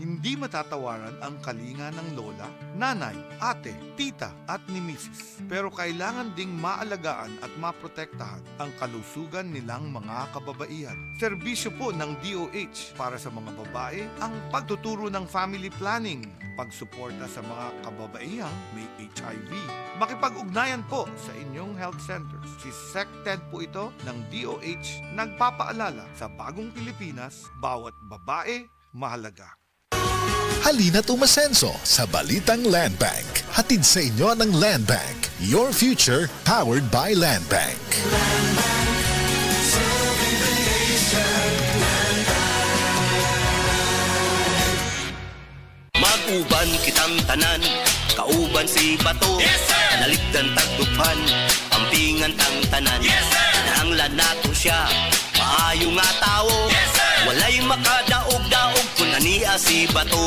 Hindi matatawaran ang kalinga ng lola, nanay, ate, tita at ni misis. Pero kailangan ding maalagaan at maprotektahan ang kalusugan nilang mga kababaihan. Serbisyo po ng DOH para sa mga babae ang pagtuturo ng family planning, pagsuporta sa mga kababaihang may HIV. Makipag-ugnayan po sa inyong health centers. Si SecTed po ito ng DOH nagpapaalala sa bagong Pilipinas, bawat babae mahalaga. Halina't umasenso sa Balitang Land Bank. Hatid sa inyo ng Land Bank. Your future powered by Land Bank. Mag-uban kitang tanan, kauban si Bato. Yes, sir! Naligdan tagdupan, ampingan tang tanan. Yes, sir! Nanglan nato siya, maayo nga tao. Yes, sir! Walay makadaog-daog kung nania si Bato.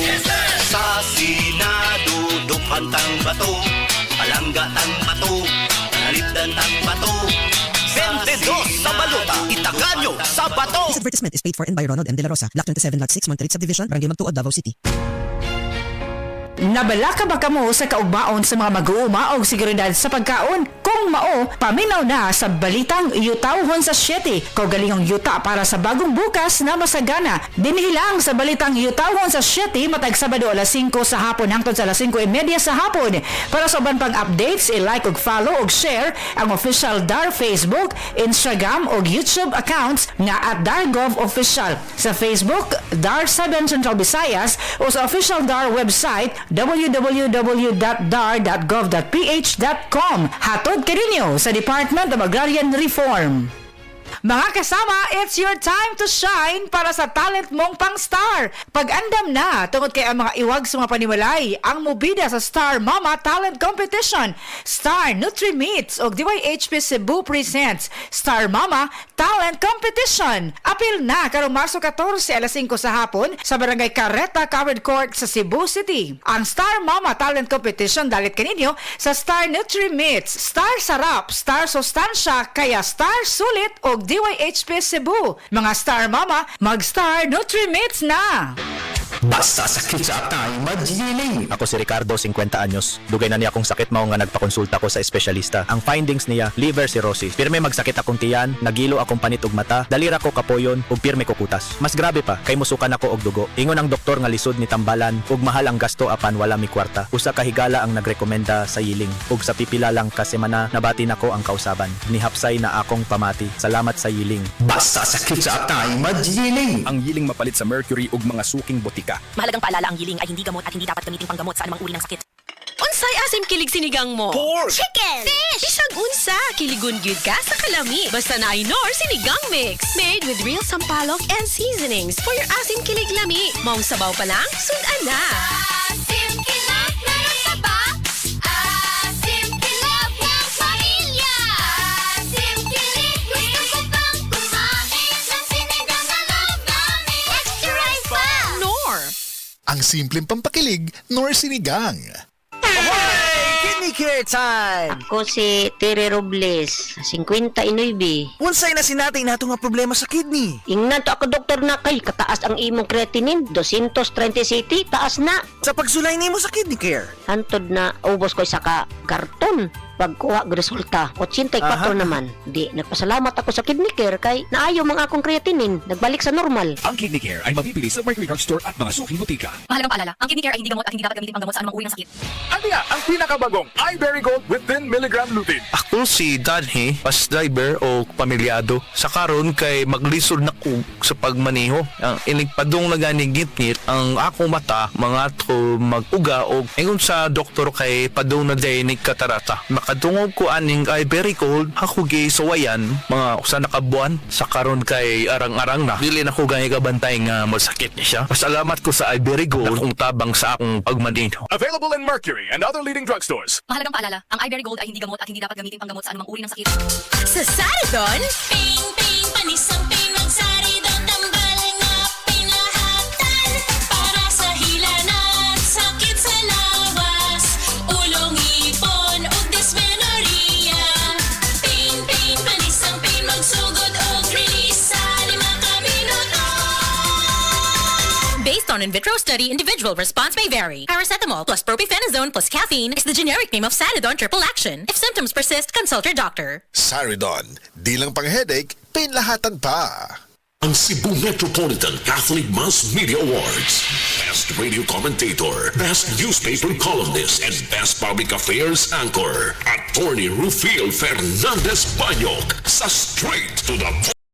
Yes, sir! Sa Senado, dukhan tang Bato. Palangga tang Bato, naligdan tang Bato. 22 sa Baluta, itaganyo sa Bato. This advertisement is paid for and by Ronald M. De La Rosa, Block 27, Lot 6, Monterit Subdivision, Barangay Magtuod, Davao City. Nabala ka ba kamo sa kaugmaon sa mga mag-uuma o seguridad sa pagkaon? Kung mao, paminaw na sa Balitang Yutawhon sa 7. Kaugalingong yuta para sa bagong bukas na masagana. Dinihilang sa Balitang Yutawhon sa 7 matag Sabado alas 5 sa hapon hangtod sa alas 5:30 sa hapon. Para sa uban pang updates, i-like ug follow ug share ang official DAR Facebook, Instagram ug YouTube accounts nga @DarGov Official. Sa Facebook, DAR 7 Central Visayas o sa official DAR website www.dar.gov.ph.com. Hatod kaninyo sa Department of Agrarian Reform. Mga kasama, it's your time to shine para sa talent mong pang-star. Pag-andam na, tungod kay ang mga iwag sa mga panimalay, ang mubida sa Star Mama Talent Competition. Star Nutri-Meats o DYHP Cebu presents Star Mama Talent Competition. Apil na karong Marso 14 alas 5 sa hapon sa Barangay Carreta, Covered Court sa Cebu City. Ang Star Mama Talent Competition dalit kaninyo sa Star Nutri-Meats, Star Sarap, Star Sustansya, kaya Star Sulit o DYHP Cebu. Mga Star Mama, mag-Star Nutri-Meats na! Basta sakit sa atay, magjiling. Ako si Ricardo, 50 anyos. Dugay na niya akong sakit mao nga nagpakonsulta ko sa espesyalista. Ang findings niya, liver cirrhosis. Pirme magsakit akong tiyan, nagilo akong panit ug mata, dalira ko kapoyon ug pirme ko kutas. Mas grabe pa, kay musukan ako og dugo. Ingon ang doktor nga lisod ni tambalan ug mahal ang gasto apan wala mi kwarta. Usa ka higala ang nagrekomenda sa Yiling ug sa pipila lang ka semana nabati nako ang kausaban. Nihapsay na akong pamati. Salamat sa Yiling. Basta sakit sa atay, magjiling. Ang Yiling mapalit sa mercury ug mga suking botika. Mahalagang paalala, ang Yiling ay hindi gamot at hindi dapat gamitin panggamot sa anumang uri ng sakit. Unsay asim kilig sinigang mo? Pork! Chicken! Fish! Bisag unsa, kiligon gyud ka sa kalami. Basta na ay Nor Sinigang Mix. Made with real sampalok and seasonings for your asim kilig lami. Maong sabaw pa lang, sudan na. Asim kilig na saba. Asim kilig ng pamilya. Asim kilig, gusto ko pang kumain ng sinigang na love namin. Extra rice pa! Nor! Ang simpleng pampakilig, Nor Sinigang. Kidney Care Time! Ako si Tere Robles, 59. Unsay na sinatay nato nga problema sa kidney? Ingnan to ako doktor na kay kataas ang imong creatinine, 230 city, taas na. Sa pagsulay nimo sa Kidney Care? Hantod na ubos ko isa ka karton. Pagkuha ng resulta, 84 naman. Di, nagpasalamat ako sa Kidney Care kay naayo mga akong creatinine, nagbalik sa normal. Ang Kidney Care ay mabibili sa Mercury Drug Store at mga suking butika. Mahalagang paalala, ang Kidney Care ay hindi gamot at hindi dapat gamitin panggamot sa anumang uri ng sakit. Ano nga ang pinakabagong iBerry Gold with 10 mg lutein? Ako si Danhe, bus driver o pamilyado. Sa karon kay maglisod na ko sa pagmaniho. Ang inigpadong naganigit-ngit ang akong mata, mga to mag-uga o ingon sa doktor kay padong na dinig katarata. Makadungog ko aning iBerry Gold, ako gay sawayan, mga usa na kabuan. Sa karon kay arang-arang na. Dili na ko gaya kabantay nga masakit niya siya. Pasalamat ko sa iBerry Gold na kung tabang sa akong pagmaniho. Available in Mercury and other leading drugstores. Mahalagang paalala, ang iBerry Gold ay hindi gamot at hindi dapat gamitin panggamot sa anumang uri ng sakit. Sa Saridon, Ping, ping, panisang ping, magsaridon, tambal nga pinahatan. Para sa hila ng sakit sa lawas, ulong ipon o dysmenorrhea. Ping, ping, panisang ping, magsugod o release sa 5 ka minuto. Based on in vitro study, individual response may vary. Paracetamol plus propionate plus caffeine is the generic name of Sanidon Triple Action. If symptoms persist, consult your doctor. Saridon, di lang pang headache, pinlahatan pa. Ang Cebu Metropolitan Catholic Mass Media Awards. Best Radio Commentator, Best Newspaper Columnist, and Best Public Affairs Anchor. Attorney Rufil Fernandez Banyok sa Straight to the